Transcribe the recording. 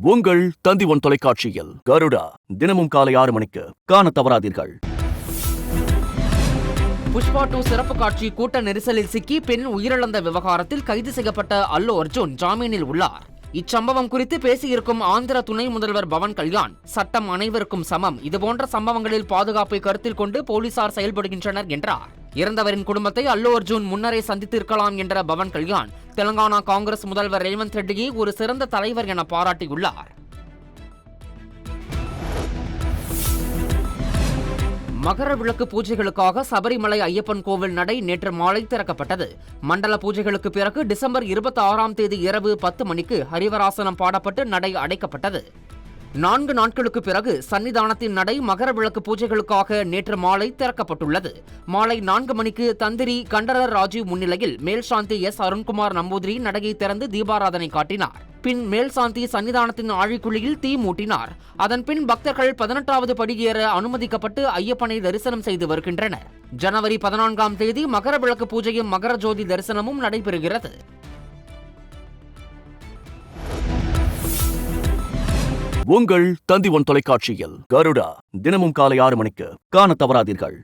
உங்கள் தந்தி ஒன் தொலைக்காட்சியில் கருடா தினமும் காலை 6 மணிக்கு காண தவறாதீர்கள். புஷ்பா 2 சிறப்பு காட்சி கூட்ட நெரிசலில் சிக்கி பெண் உயிரிழந்த விவகாரத்தில் கைது செய்யப்பட்ட அல்லு அர்ஜுன் ஜாமீனில் உள்ளார். இச்சம்பவம் குறித்து பேசியிருக்கும் ஆந்திர துணை முதல்வர் பவன் கல்யாண், சட்டம் அனைவருக்கும் சமம், இதுபோன்ற சம்பவங்களில் பாதுகாப்பை கருத்தில் கொண்டு போலீசார் செயல்படுகின்றனர் என்றார். இறந்தவரின் குடும்பத்தை அல்லு அர்ஜுன் முன்னரே சந்தித்திருக்கலாம் என்ற பவன் கல்யாண், தெலங்கானா காங்கிரஸ் முதல்வர் ரேவந்த் ரெட்டியை ஒரு சிறந்த தலைவர் என பாராட்டியுள்ளார். மகர விளக்கு பூஜைகளுக்காக சபரிமலை ஐயப்பன் கோவில் நடை நேற்று மாலை திறக்கப்பட்டது. மண்டல பூஜைகளுக்கு பிறகு டிசம்பர் 26ஆம் தேதி இரவு 10 மணிக்கு ஹரிவராசனம் பாடப்பட்டு நடை அடைக்கப்பட்டது. 4 நாட்களுக்கு பிறகு சன்னிதானத்தின் நடை மகர விளக்கு பூஜைகளுக்காக நேற்று மாலை திறக்கப்பட்டுள்ளது. மாலை 4 மணிக்கு தந்திரி கண்டரர் ராஜீவ் முன்னிலையில் மேல்சாந்தி எஸ் அருண்குமார் நம்பூதிரி நடையை திறந்து தீபாராதனை காட்டினார். பின் மேல்சாந்தி சன்னிதானத்தின் ஆழிக்குழியில் தீ மூட்டினார். அதன் பின் பக்தர்கள் 18வது படியேற அனுமதிக்கப்பட்டு ஐயப்பனை தரிசனம் செய்து வருகின்றனர். ஜனவரி 14ஆம் தேதி மகர விளக்கு பூஜையும் மகர ஜோதி தரிசனமும் நடைபெறுகிறது. உங்கள் தந்தி ஒன் தொலைக்காட்சியில் கருடா தினமும் காலை 6 மணிக்கு காண தவறாதீர்கள்.